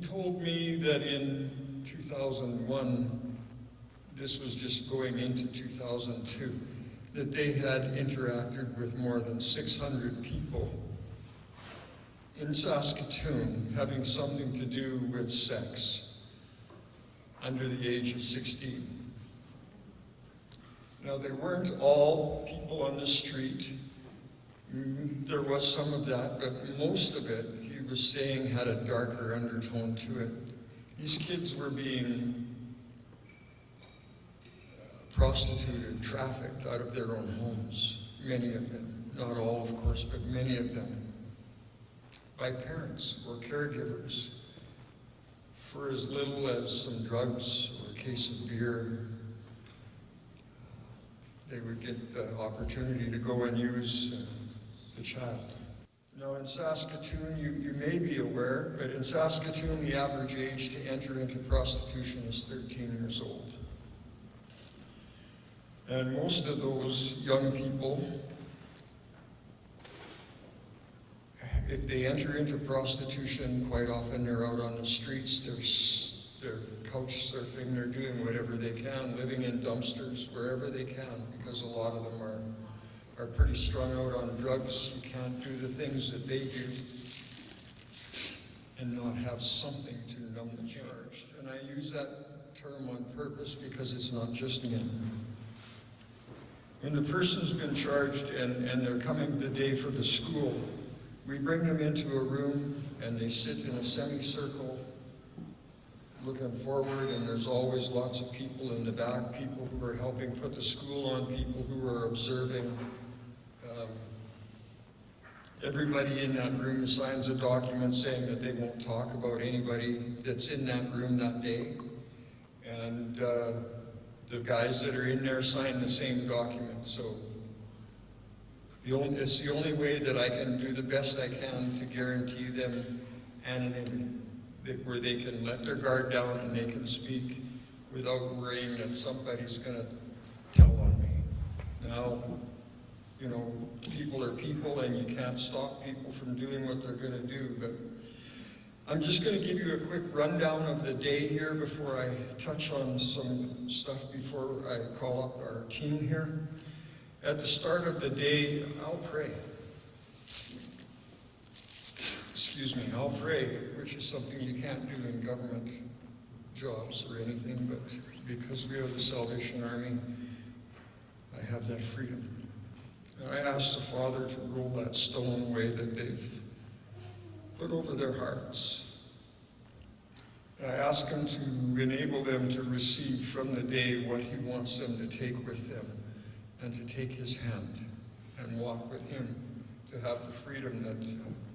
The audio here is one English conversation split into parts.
told me that in 2001, this was just going into 2002, that they had interacted with more than 600 people in Saskatoon having something to do with sex under the age of 16. Now, they weren't all people on the street. There was some of that, but most of it, he was saying, had a darker undertone to it. These kids were being prostituted, trafficked out of their own homes, many of them. Not all, of course, but many of them. By parents or caregivers for as little as some drugs or a case of beer. They would get the opportunity to go and use the child. Now in Saskatoon, you may be aware, but in Saskatoon the average age to enter into prostitution is 13 years old. And most of those young people, if they enter into prostitution, quite often they're out on the streets, they're couch surfing, they're doing whatever they can, living in dumpsters, wherever they can, because a lot of them are pretty strung out on drugs. You can't do the things that they do and not have something to numb the charge. And I use that term on purpose because it's not just men. When the person's been charged and they're coming the day for the school, we bring them into a room and they sit in a semicircle looking forward, and there's always lots of people in the back, people who are helping put the school on, people who are observing. Everybody in that room signs a document saying that they won't talk about anybody that's in that room that day. And the guys that are in there sign the same document. So it's the only way that I can do the best I can to guarantee them anonymity, where they can let their guard down and they can speak without worrying that somebody's going to tell on me. Now, you know, people are people and you can't stop people from doing what they're going to do, but I'm just going to give you a quick rundown of the day here before I touch on some stuff before I call up our team here. At the start of the day, I'll pray. Excuse me, I'll pray, which is something you can't do in government jobs or anything, but because we are the Salvation Army, I have that freedom. And I ask the Father to roll that stone away that they've put over their hearts. And I ask Him to enable them to receive from the day what He wants them to take with them, and to take His hand and walk with Him, to have the freedom that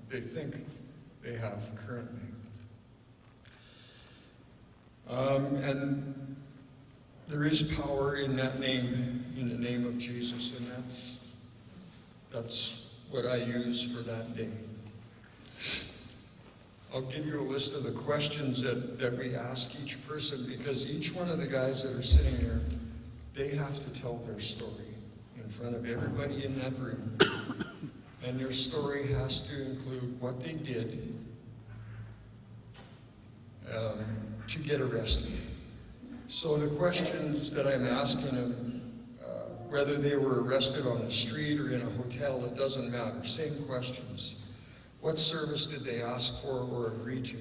they think they have currently. And there is power in that name, in the name of Jesus, and that's what I use for that day. I'll give you a list of the questions that we ask each person, because each one of the guys that are sitting there, they have to tell their story in front of everybody in that room. And their story has to include what they did to get arrested. So the questions that I'm asking them, whether they were arrested on the street or in a hotel, it doesn't matter, same questions. What service did they ask for or agree to?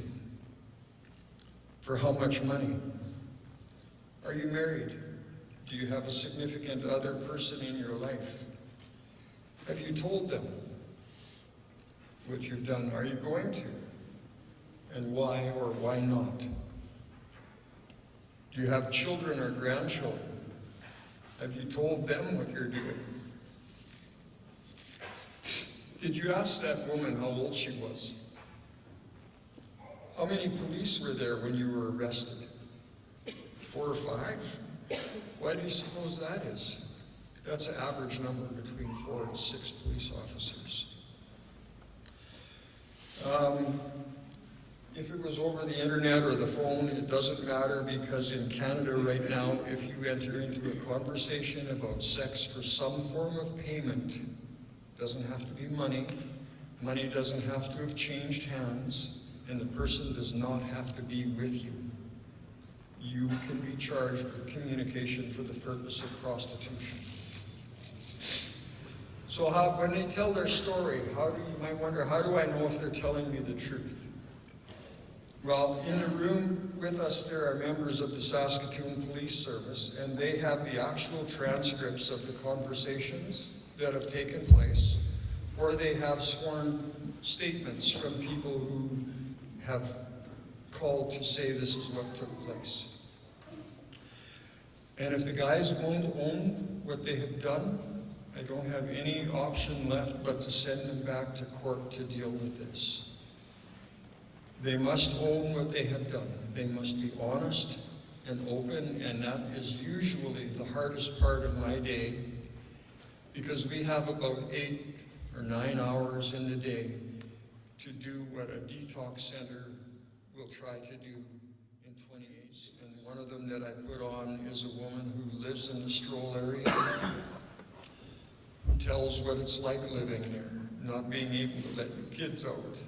For how much money? Are you married? Do you have a significant other person in your life? Have you told them what you've done? Are you going to? And why or why not? Do you have children or grandchildren? Have you told them what you're doing? Did you ask that woman how old she was? How many police were there when you were arrested? 4 or 5? Why do you suppose that is? That's an average number, between 4 and 6 police officers. If it was over the internet or the phone, it doesn't matter, because in Canada right now, if you enter into a conversation about sex for some form of payment, it doesn't have to be money. Money doesn't have to have changed hands. and the person does not have to be with you. You can be charged with communication for the purpose of prostitution. So when they tell their story, you might wonder, how do I know if they're telling me the truth? Well, in the room with us, there are members of the Saskatoon Police Service, and they have the actual transcripts of the conversations that have taken place, or they have sworn statements from people who have called to say this is what took place. And if the guys won't own what they have done, I don't have any option left but to send them back to court to deal with this. They must own what they have done. They must be honest and open, and that is usually the hardest part of my day, because we have about 8 or 9 hours in the day to do what a detox center will try to do in 28. And one of them that I put on is a woman who lives in the Stroll area, who tells what it's like living there, not being able to let your kids out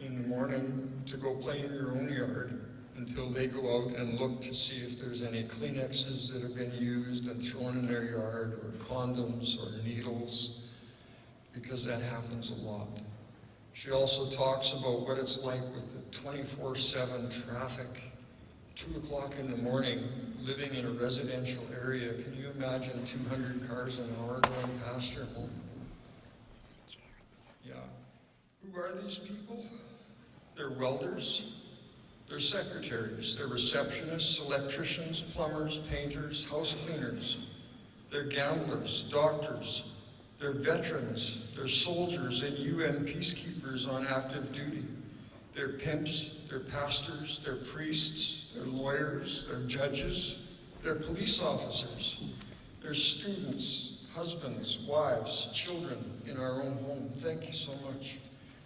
in the morning to go play in your own yard until they go out and look to see if there's any Kleenexes that have been used and thrown in their yard, or condoms or needles, because that happens a lot. She also talks about what it's like with the 24/7 traffic, 2 o'clock in the morning, living in a residential area. Can you imagine 200 cars an hour going past your home? Yeah. Who are these people? They're welders, they're secretaries, they're receptionists, electricians, plumbers, painters, house cleaners. They're gamblers, doctors, they're veterans, they're soldiers and UN peacekeepers on active duty. They're pimps, they're pastors, they're priests, they're lawyers, they're judges, they're police officers, they're students, husbands, wives, children in our own home. Thank you so much.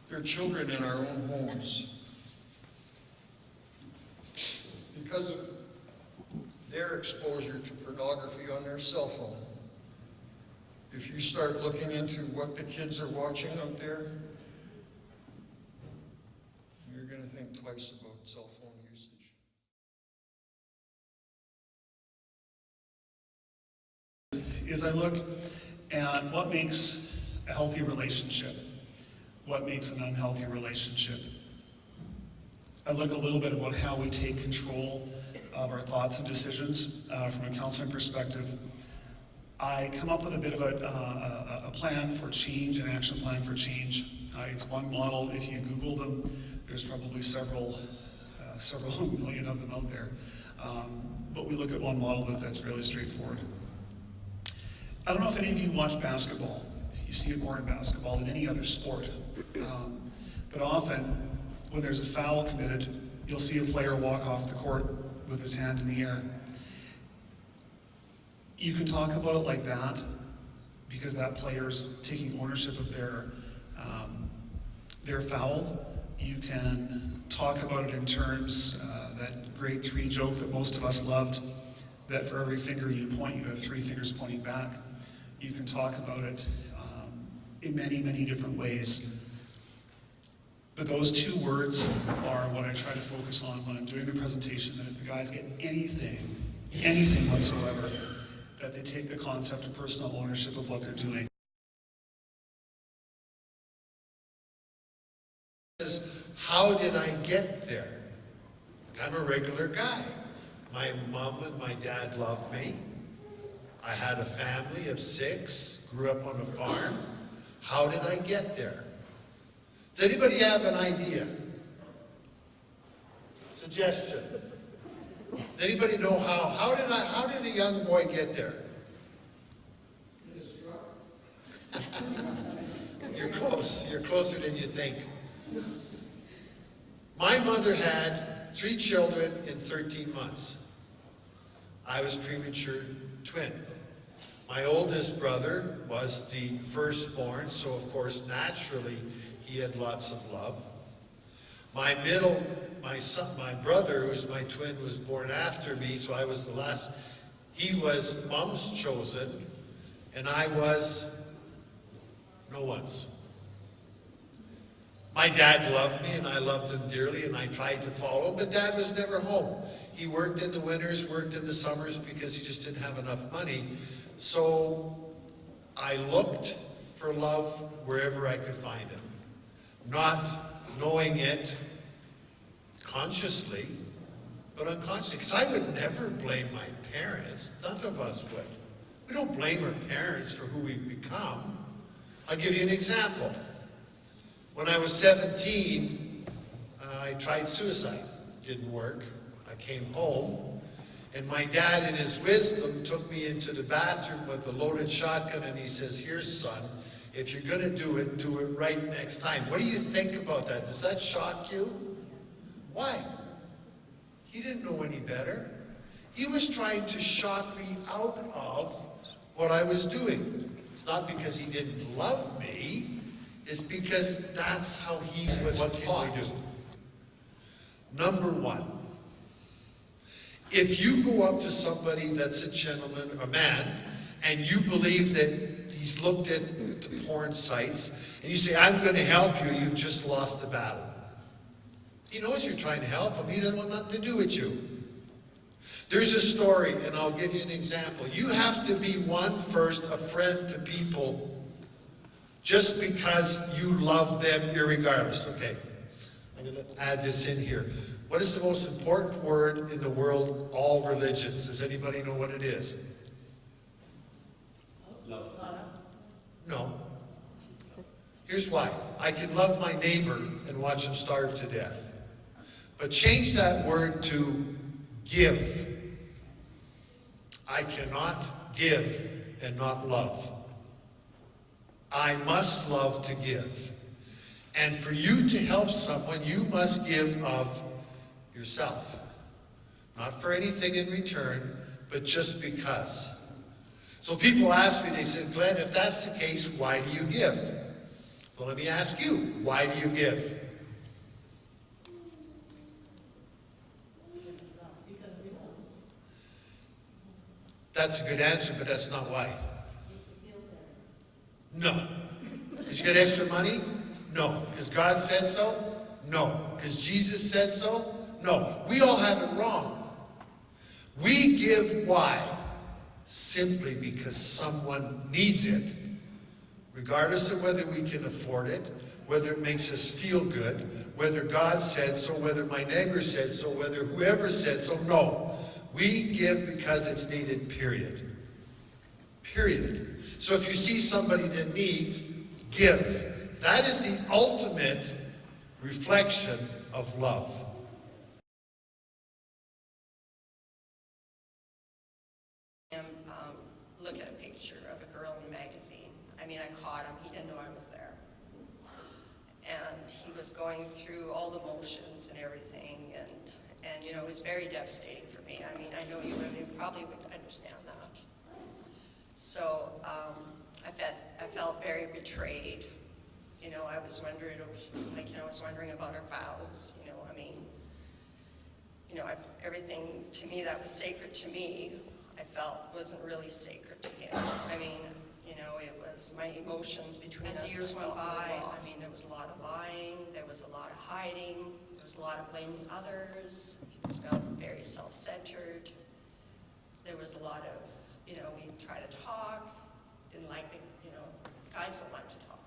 They're children in our own homes. Because of their exposure to pornography on their cell phone. If you start looking into what the kids are watching out there, you're going to think twice about cell phone usage. Is I look at what makes a healthy relationship, what makes an unhealthy relationship. I look a little bit about how we take control of our thoughts and decisions from a counseling perspective. I come up with a bit of a plan for change, an action plan for change. It's one model. If you Google them, there's probably several million of them out there. But we look at one model that's fairly straightforward. I don't know if any of you watch basketball. You see it more in basketball than any other sport. But often, when there's a foul committed, you'll see a player walk off the court with his hand in the air. You can talk about it like that because that player's taking ownership of their foul. You can talk about it in terms, that grade 3 joke that most of us loved, that for every finger you point, you have 3 fingers pointing back. You can talk about it in many, many different ways. But those 2 words are what I try to focus on when I'm doing the presentation, that if the guys get anything whatsoever, that they take the concept of personal ownership of what they're doing. How did I get there? I'm a regular guy. My mom and my dad loved me. I had a family of 6, grew up on a farm. How did I get there? Does anybody have an idea? Suggestion? Does anybody know how did a young boy get there? You're close. You're closer than you think. My mother had 3 children in 13 months. I was premature twin. My oldest brother was the firstborn, so of course, naturally, he had lots of love. My brother, who's my twin, was born after me, so I was the last. He was mom's chosen, and I was no one's. My dad loved me and I loved him dearly and I tried to follow him, but Dad was never home. He worked in the winters, worked in the summers because he just didn't have enough money. So I looked for love wherever I could find it. Not knowing it consciously, but unconsciously. Because I would never blame my parents. None of us would. We don't blame our parents for who we've become. I'll give you an example. When I was 17, I tried suicide. Didn't work. I came home, and my dad, in his wisdom, took me into the bathroom with a loaded shotgun, and he says, "Here's, son, if you're going to do it right next time." What do you think about that? Does that shock you? Why? He didn't know any better. He was trying to shock me out of what I was doing. It's not because he didn't love me. It's because that's how he was taught. Number one, if you go up to somebody that's a gentleman, a man, and you believe that he's looked at the porn sites, and you say, "I'm going to help you," you've just lost the battle. He knows you're trying to help him. He doesn't want nothing to do with you. There's a story, and I'll give you an example. You have to be first, a friend to people just because you love them irregardless. Okay, I'm going to add this in here. What is the most important word in the world, all religions? Does anybody know what it is? Love. No. Here's why. I can love my neighbor and watch him starve to death. But change that word to give. I cannot give and not love. I must love to give. And for you to help someone, you must give of yourself. Not for anything in return, but just because. So people ask me, they said, "Glenn, if that's the case, why do you give?" Well, let me ask you, why do you give? That's a good answer, but that's not why. No. Because you get extra money? No. Because God said so? No. Because Jesus said so? No. We all have it wrong. We give why? Simply because someone needs it, regardless of whether we can afford it, whether it makes us feel good, whether God said so, whether my neighbor said so, whether whoever said so. No. We give because it's needed, period. Period. So if you see somebody that needs, give. That is the ultimate reflection of love. Look at a picture of a girl in a magazine. I mean, I caught him. He didn't know I was there. And he was going through all the motions and everything. And you know, it was very devastating for me. I mean, I know you women probably would understand that. So I felt very betrayed. You know, I was wondering, I was wondering about our vows. You know, I mean, you know, everything to me that was sacred to me, I felt wasn't really sacred to him. I mean, you know, it was my emotions between us. As the years went by, I mean, there was a lot of lying, there was a lot of hiding, there was a lot of blaming others. He felt very self-centered. There was a lot of, you know, we tried to talk, didn't like the, you know, guys don't like to talk.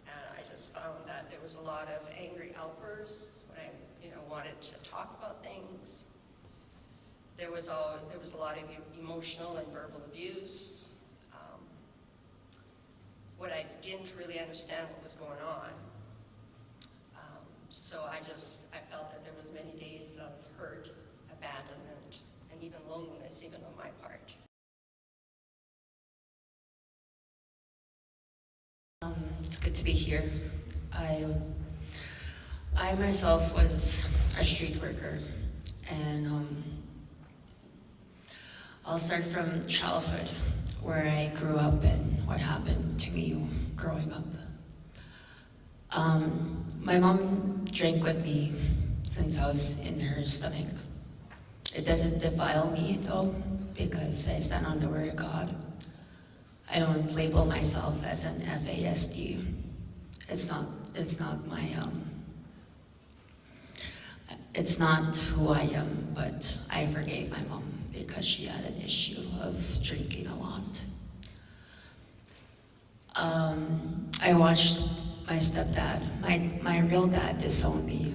And I just found that there was a lot of angry outbursts when I, you know, wanted to talk about things. There was a lot of emotional and verbal abuse. What I didn't really understand what was going on. So I felt that there was many days of hurt, abandonment, and even loneliness, even on my part. It's good to be here. I myself was a street worker, and I'll start from childhood, where I grew up and what happened to me growing up. My mom drank with me since I was in her stomach. It doesn't defile me though, because I stand on the Word of God. I don't label myself as an FASD. It's it's not my, it's not who I am, but I forgave my mom because she had an issue of drinking a lot. I watched my stepdad, my real dad disowned me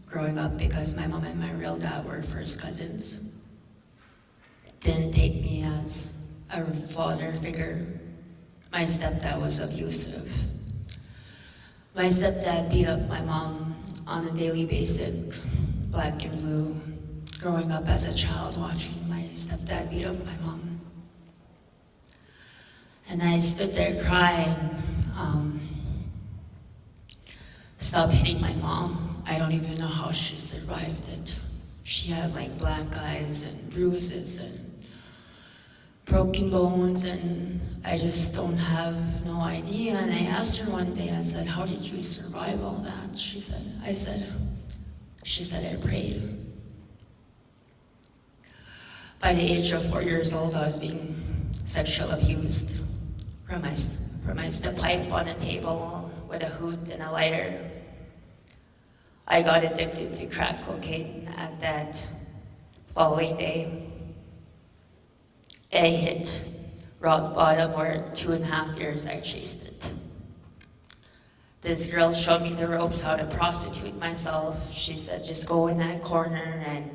growing up because my mom and my real dad were first cousins. Didn't take me as a father figure. My stepdad was abusive. My stepdad beat up my mom on a daily basis, black and blue. Growing up as a child, watching my stepdad beat up my mom. And I stood there crying, stop hitting my mom. I don't even know how she survived it. She had like black eyes and bruises and broken bones, and I just don't have no idea. And I asked her one day, I said, how did you survive all that? She said, I prayed. By the age of 4 years old, I was being sexually abused from my step-pipe on a table with a hoot and a lighter. I got addicted to crack cocaine at that following day. I hit rock bottom where 2.5 years I chased it. This girl showed me the ropes how to prostitute myself. She said, just go in that corner and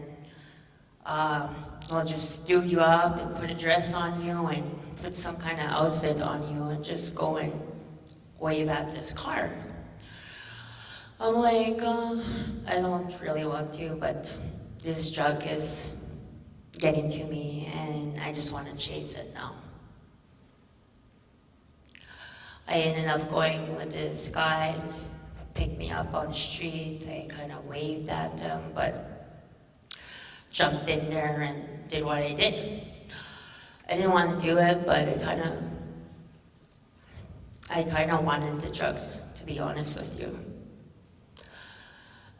I'll just stew you up and put a dress on you and put some kind of outfit on you and just go and wave at this car. I'm like, I don't really want to, but this drug is getting to me and I just want to chase it now. I ended up going with this guy, picked me up on the street. I kind of waved at him, but jumped in there and did what I did. I didn't want to do it, but I kind of wanted the drugs, to be honest with you.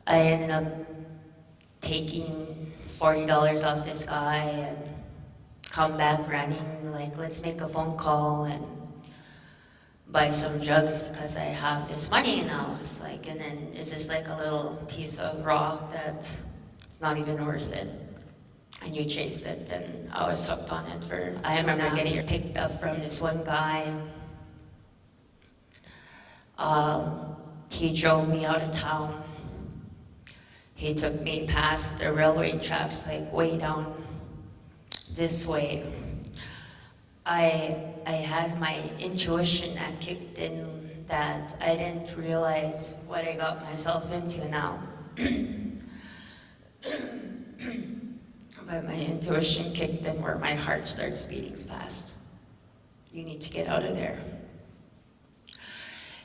I ended up taking $40 off this guy and come back running, like, let's make a phone call and buy some drugs because I have this money now. It's like, and then it's just like a little piece of rock that's not even worth it. And you chase it, and I was hooked on it for, I remember getting picked up from this one guy. He drove me out of town. He took me past the railway tracks, like way down this way. I had my intuition that kicked in that I didn't realize what I got myself into now. But my intuition kicked in where my heart starts beating fast. You need to get out of there.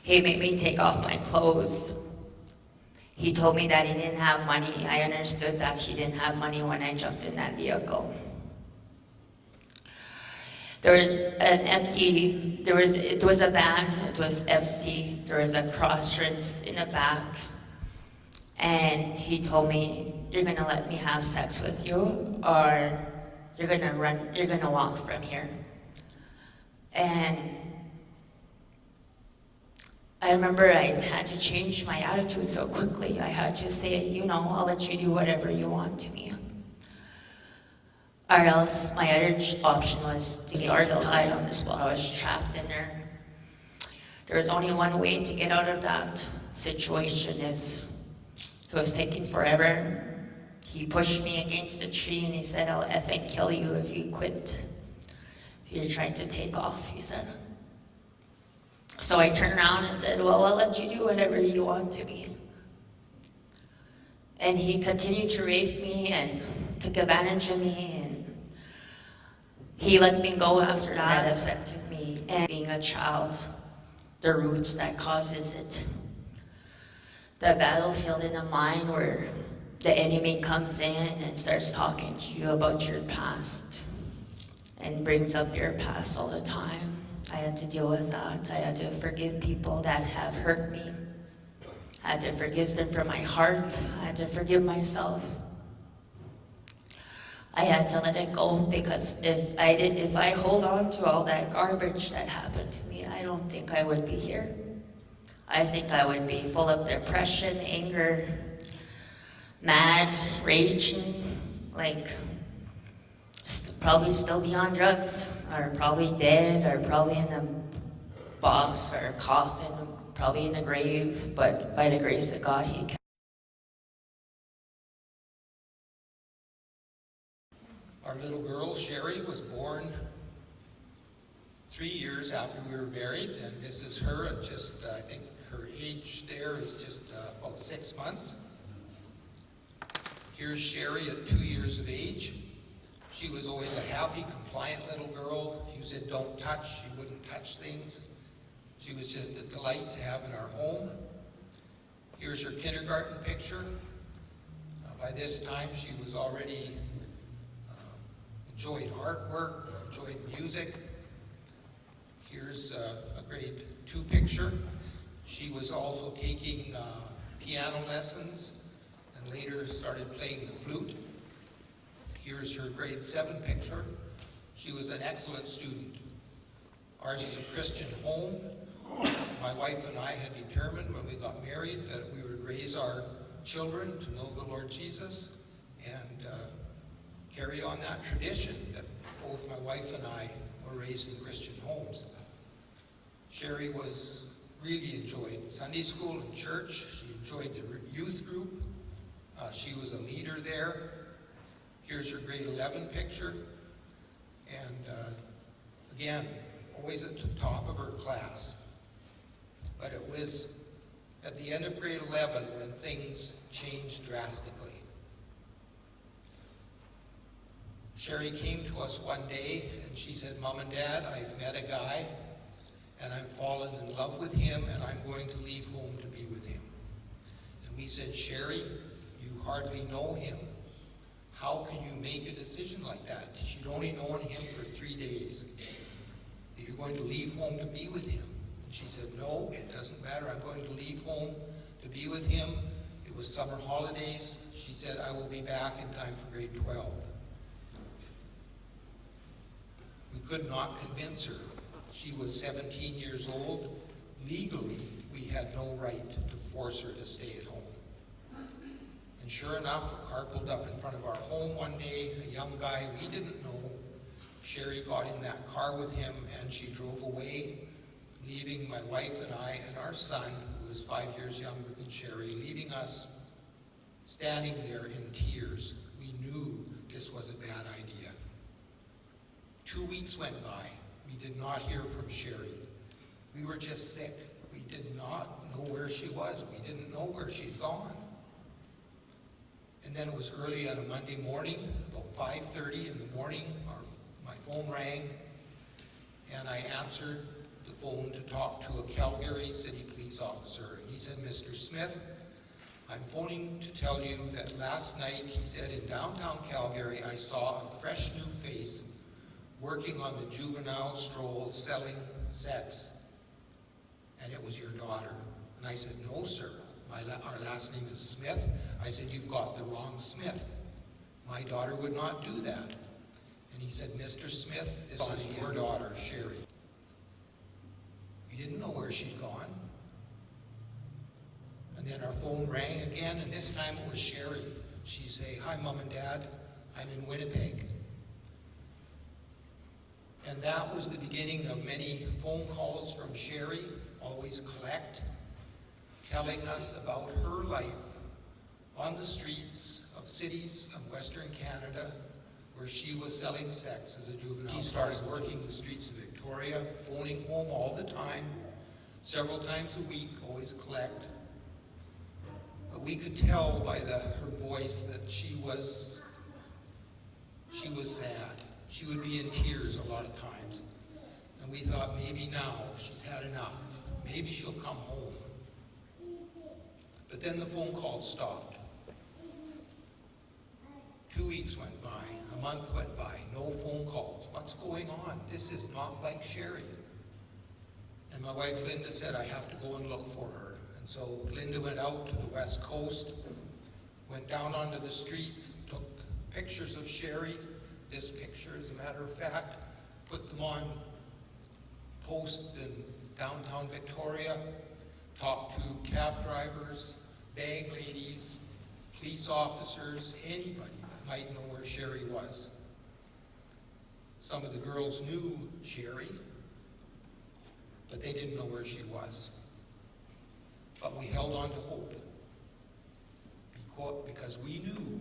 He made me take off my clothes. He told me that he didn't have money. I understood that he didn't have money when I jumped in that vehicle. It was a van, it was empty. There was a cross-streets in the back. And he told me, you're gonna let me have sex with you, or you're gonna walk from here. And I remember I had to change my attitude so quickly. I had to say, I'll let you do whatever you want to me. Or else my other option was to start die on the spot. I was trapped in there. There was only one way to get out of that situation. It was taking forever. He pushed me against a tree and he said, I'll effing kill you if you quit. If you're trying to take off, he said. So I turned around and said, well, I'll let you do whatever you want to me. And he continued to rape me and took advantage of me, and he let me go after that. That affected me. And being a child, the roots that causes it. The battlefield in the mind where the enemy comes in and starts talking to you about your past and brings up your past all the time. I had to deal with that. I had to forgive people that have hurt me. I had to forgive them from my heart. I had to forgive myself. I had to let it go, because if I hold on to all that garbage that happened to me, I don't think I would be here. I think I would be full of depression, anger, mad, raging, like probably still be on drugs, or probably dead, or probably in a box or a coffin, probably in a grave, but by the grace of God, he kept. Our little girl, Sherry, was born 3 years after we were married, and this is her at just, I think her age there is just about 6 months. Here's Sherry at 2 years of age. She was always a happy, compliant little girl. If you said don't touch, she wouldn't touch things. She was just a delight to have in our home. Here's her kindergarten picture. By this time, she was already enjoyed artwork, enjoyed music. Here's a grade 2 picture. She was also taking piano lessons and later started playing the flute. Here's her grade 7 picture. She was an excellent student. Ours is a Christian home. My wife and I had determined when we got married that we would raise our children to know the Lord Jesus and carry on that tradition that both my wife and I were raised in Christian homes. Sherry really enjoyed Sunday school and church. She enjoyed the youth group. She was a leader there. Here's her grade 11 picture. And again, always at the top of her class. But it was at the end of grade 11 when things changed drastically. Sherry came to us one day and she said, "Mom and Dad, I've met a guy and I'm fallen in love with him and I'm going to leave home to be with him." And we said, "Sherry, you hardly know him. How can you make a decision like that? You'd only known him for 3 days. That you're going to leave home to be with him." And she said, "No, it doesn't matter. I'm going to leave home to be with him." It was summer holidays. She said, "I will be back in time for grade 12. We could not convince her. She was 17 years old. Legally, we had no right to force her to stay at home. And sure enough, a car pulled up in front of our home one day, a young guy we didn't know. Sherry got in that car with him and she drove away, leaving my wife and I and our son, who was 5 years younger than Sherry, leaving us standing there in tears. We knew this was a bad idea. 2 weeks went by. We did not hear from Sherry. We were just sick. We did not know where she was. We didn't know where she'd gone. And then it was early on a Monday morning, about 5:30 in the morning, my phone rang, and I answered the phone to talk to a Calgary City Police officer. And he said, "Mr. Smith, I'm phoning to tell you that last night," he said, "in downtown Calgary, I saw a fresh new face working on the juvenile stroll selling sex, and it was your daughter." And I said, "No, sir. Our last name is Smith." I said, "You've got the wrong Smith. My daughter would not do that." And he said, "Mr. Smith, this is your daughter, Sherry." We didn't know where she'd gone. And then our phone rang again, and this time it was Sherry. She'd say, "Hi, Mom and Dad, I'm in Winnipeg." And that was the beginning of many phone calls from Sherry, always collect, telling us about her life on the streets of cities of Western Canada where she was selling sex as a juvenile. She started working the streets of Victoria, phoning home all the time, several times a week, always collect. But we could tell by her voice that she was sad. She would be in tears a lot of times. And we thought, maybe now she's had enough. Maybe she'll come home. But then the phone calls stopped. 2 weeks went by, a month went by, no phone calls. What's going on? This is not like Sherry. And my wife Linda said, "I have to go and look for her." And so Linda went out to the West Coast, went down onto the streets, took pictures of Sherry. This picture, as a matter of fact, put them on posts in downtown Victoria, talked to cab drivers, bag ladies, police officers, anybody that might know where Sherry was. Some of the girls knew Sherry, but they didn't know where she was. But we held on to hope because we knew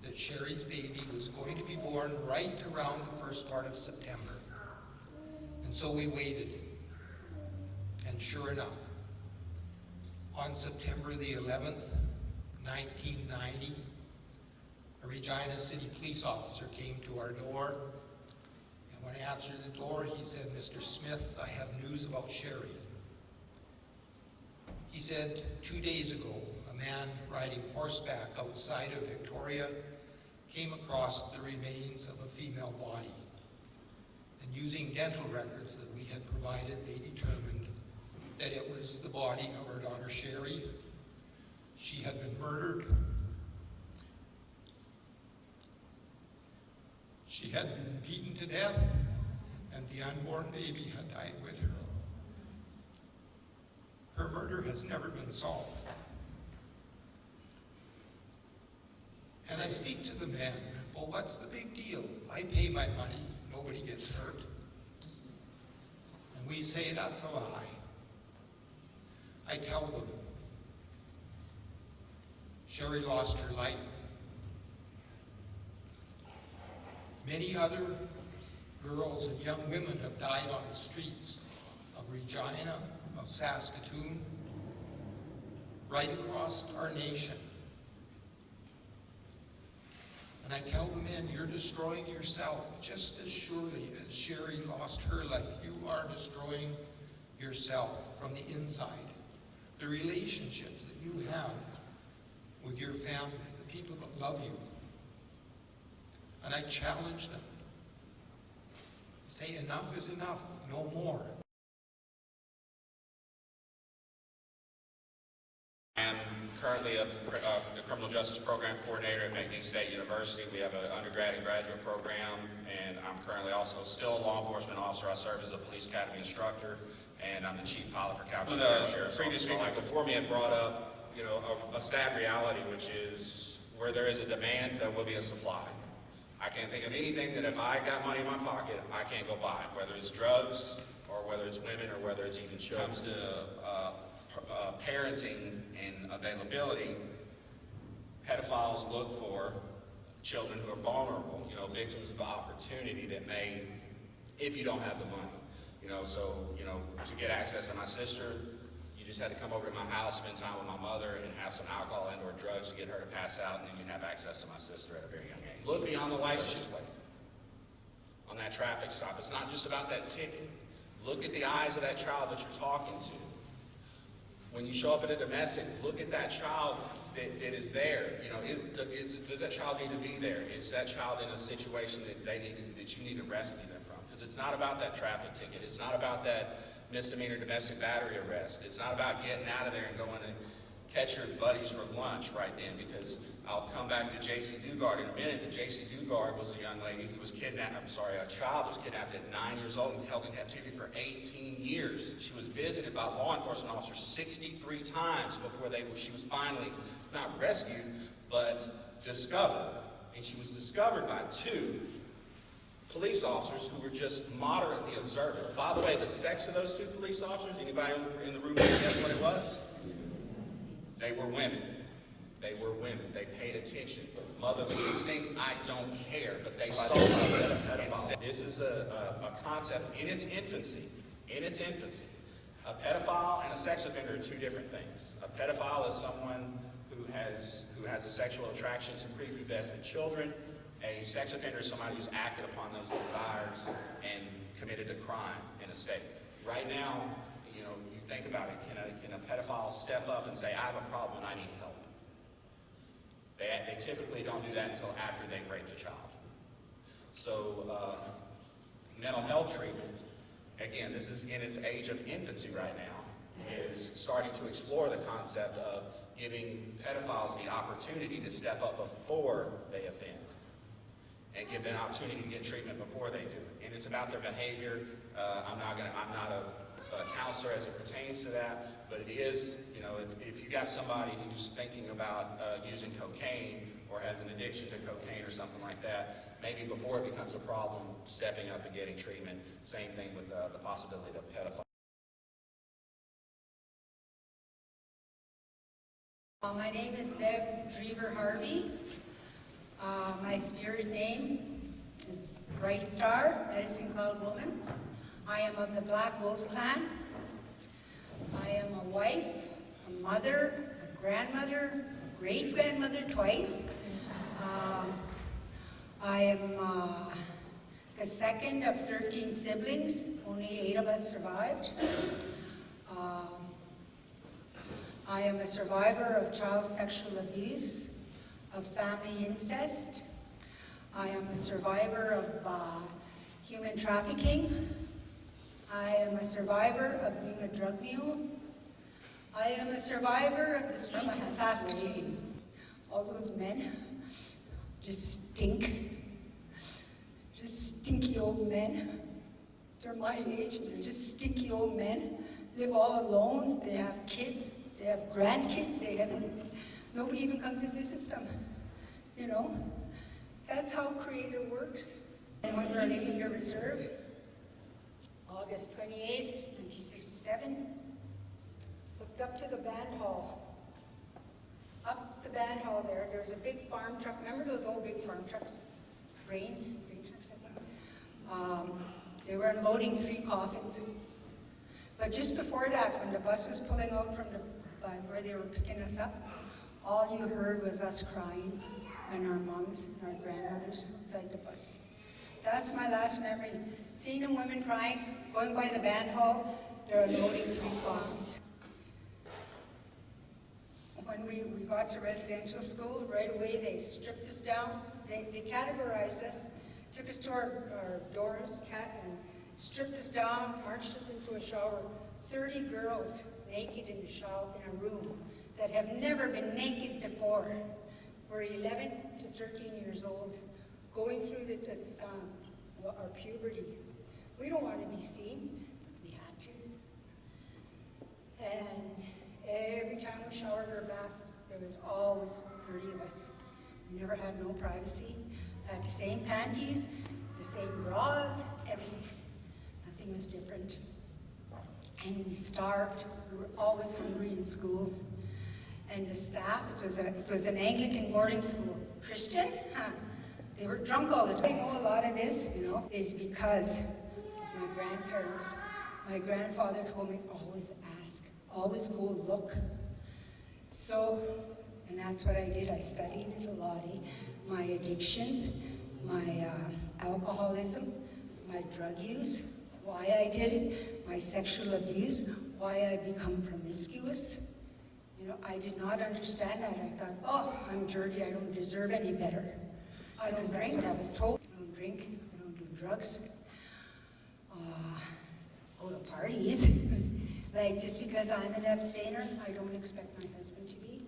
that Sherry's baby was going to be born right around the first part of September. And so we waited. And sure enough, on September the 11th, 1990, a Regina City police officer came to our door. And when I answered the door, he said, "Mr. Smith, I have news about Sherry." He said, 2 days ago, a man riding horseback outside of Victoria came across the remains of a female body. And using dental records that we had provided, they determined that it was the body of our daughter Sherry. She had been murdered. She had been beaten to death, and the unborn baby had died with her. Her murder has never been solved. And I speak to the men, well, what's the big deal? I pay my money, nobody gets hurt. And we say that's a lie. I tell them, Sherry lost her life. Many other girls and young women have died on the streets of Regina, of Saskatoon, right across our nation. And I tell the men, you're destroying yourself just as surely as Sherry lost her life. You are destroying yourself from the inside. The relationships that you have with your family, the people that love you. And I challenge them. Say enough is enough, no more. I'm currently the Criminal Justice Program Coordinator at McNeese State University. We have an undergrad and graduate program, and I'm currently also still a law enforcement officer. I serve as a police academy instructor, and I'm the chief pilot for Counsellors. The previous speaker before me had brought up, a sad reality, which is where there is a demand, there will be a supply. I can't think of anything that if I got money in my pocket, I can't go buy, whether it's drugs or whether it's women or whether it's even children. Comes to parenting and availability, pedophiles look for children who are vulnerable, victims of opportunity that may, if you don't have the money, to get access to my sister, you just had to come over to my house, spend time with my mother, and have some alcohol and or drugs to get her to pass out, and then you'd have access to my sister at a very young age. Look beyond the license plate on that traffic stop. It's not just about that ticket. Look at the eyes of that child that you're talking to. When you show up at a domestic, look at that child that is there. Does that child need to be there? Is that child in a situation that you need to rescue them from? Because it's not about that traffic ticket. It's not about that misdemeanor domestic battery arrest. It's not about getting out of there and going to catch your buddies for lunch right then, because I'll come back to J.C. Dugard in a minute, but J.C. Dugard was a young lady who was kidnapped, a child was kidnapped at 9 years old and held in captivity for 18 years. She was visited by law enforcement officers 63 times before she was finally not rescued, but discovered. And she was discovered by 2 police officers who were just moderately observant. By the way, the sex of those 2 police officers, anybody in the room guess what it was? They were women. They were women. They paid attention. Motherly instinct, I don't care, but they saw something. This is a concept in its infancy. In its infancy. A pedophile and a sex offender are 2 different things. A pedophile is someone who has a sexual attraction to prepubescent children. A sex offender is somebody who's acted upon those desires and committed a crime in a state. Right now, you think about it. Can a pedophile step up and say, I have a problem and I need help? They typically don't do that until after they've raped a child. So mental health treatment, again, this is in its age of infancy right now, is starting to explore the concept of giving pedophiles the opportunity to step up before they offend and give them an opportunity to get treatment before they do. And it's about their behavior. I'm not counselor as it pertains to that, but it is, you know, if you got somebody who's thinking about using cocaine or has an addiction to cocaine or something like that, maybe before it becomes a problem, stepping up and getting treatment. Same thing with the possibility of pedophiles. My name is Bev Schreiber. My spirit name is Bright Star, Medicine Cloud Woman. I am of the Black Wolf Clan. I am a wife, a mother, a grandmother, great-grandmother twice. I am the second of 13 siblings. Only 8 of us survived. I am a survivor of child sexual abuse, of family incest. I am a survivor of human trafficking. I am a survivor of being a drug mule. I am a survivor of the streets of Saskatoon. All those men just stink. Just stinky old men. They're my age and they're just stinky old men. Live all alone. They have kids. They have grandkids. Nobody even comes and visits them. You know, that's how Creator works. And when we're leaving the reserve, August 28th, 1967, looked up to the band hall. Up the band hall there's a big farm truck. Remember those old big farm trucks? Grain trucks, I think. They were unloading 3 coffins. But just before that, when the bus was pulling out from by where they were picking us up, all you heard was us crying, and our moms and our grandmothers inside the bus. That's my last memory. Seeing the women crying, going by the band hall, they're unloading 3 coffins. When we got to residential school, right away they stripped us down. They categorized us, took us to our doors, and stripped us down, marched us into a shower. 30 girls naked in the shower in a room that have never been naked before. We're 11 to 13 years old, going through our puberty. We don't want to be seen, but we had to. And every time we showered our bath, there was always 30 of us. We never had no privacy. Had the same panties, the same bras, everything. Nothing was different. And we starved. We were always hungry in school. And the staff, it was an Anglican boarding school. Christian? Huh. They were drunk all the time. I know a lot of this, you know, is because of my grandparents. My grandfather told me, always ask, always go look. So, and that's what I did. I studied it a lot. My addictions, my alcoholism, my drug use, why I did it, my sexual abuse, why I become promiscuous. You know, I did not understand that. I thought, oh, I'm dirty, I don't deserve any better. I don't drink, I was told. I don't drink, I don't do drugs. Go to parties. Like, just because I'm an abstainer, I don't expect my husband to be.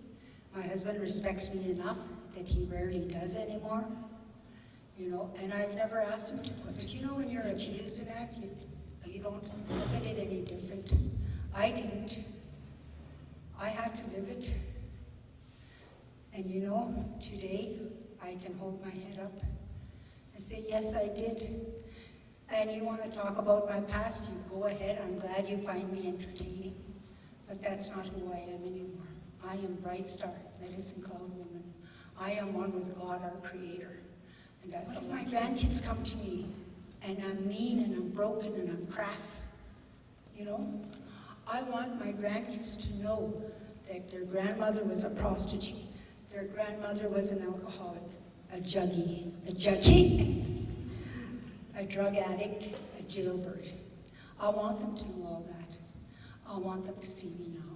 My husband respects me enough that he rarely does anymore. You know, and I've never asked him to quit. But you know, when you're accused of that, you don't look at it any different. I didn't. I had to live it. And you know, today, I can hold my head up and say, yes, I did. And you want to talk about my past, you go ahead. I'm glad you find me entertaining. But that's not who I am anymore. I am Bright Star, Medicine Cloud Woman. I am one with God, our Creator. And that's how my grandkids come to me. And I'm mean, and I'm broken, and I'm crass. You know? I want my grandkids to know that their grandmother was a prostitute. Their grandmother was an alcoholic, a juggie, a drug addict, a jailbird. I want them to know all that. I want them to see me now.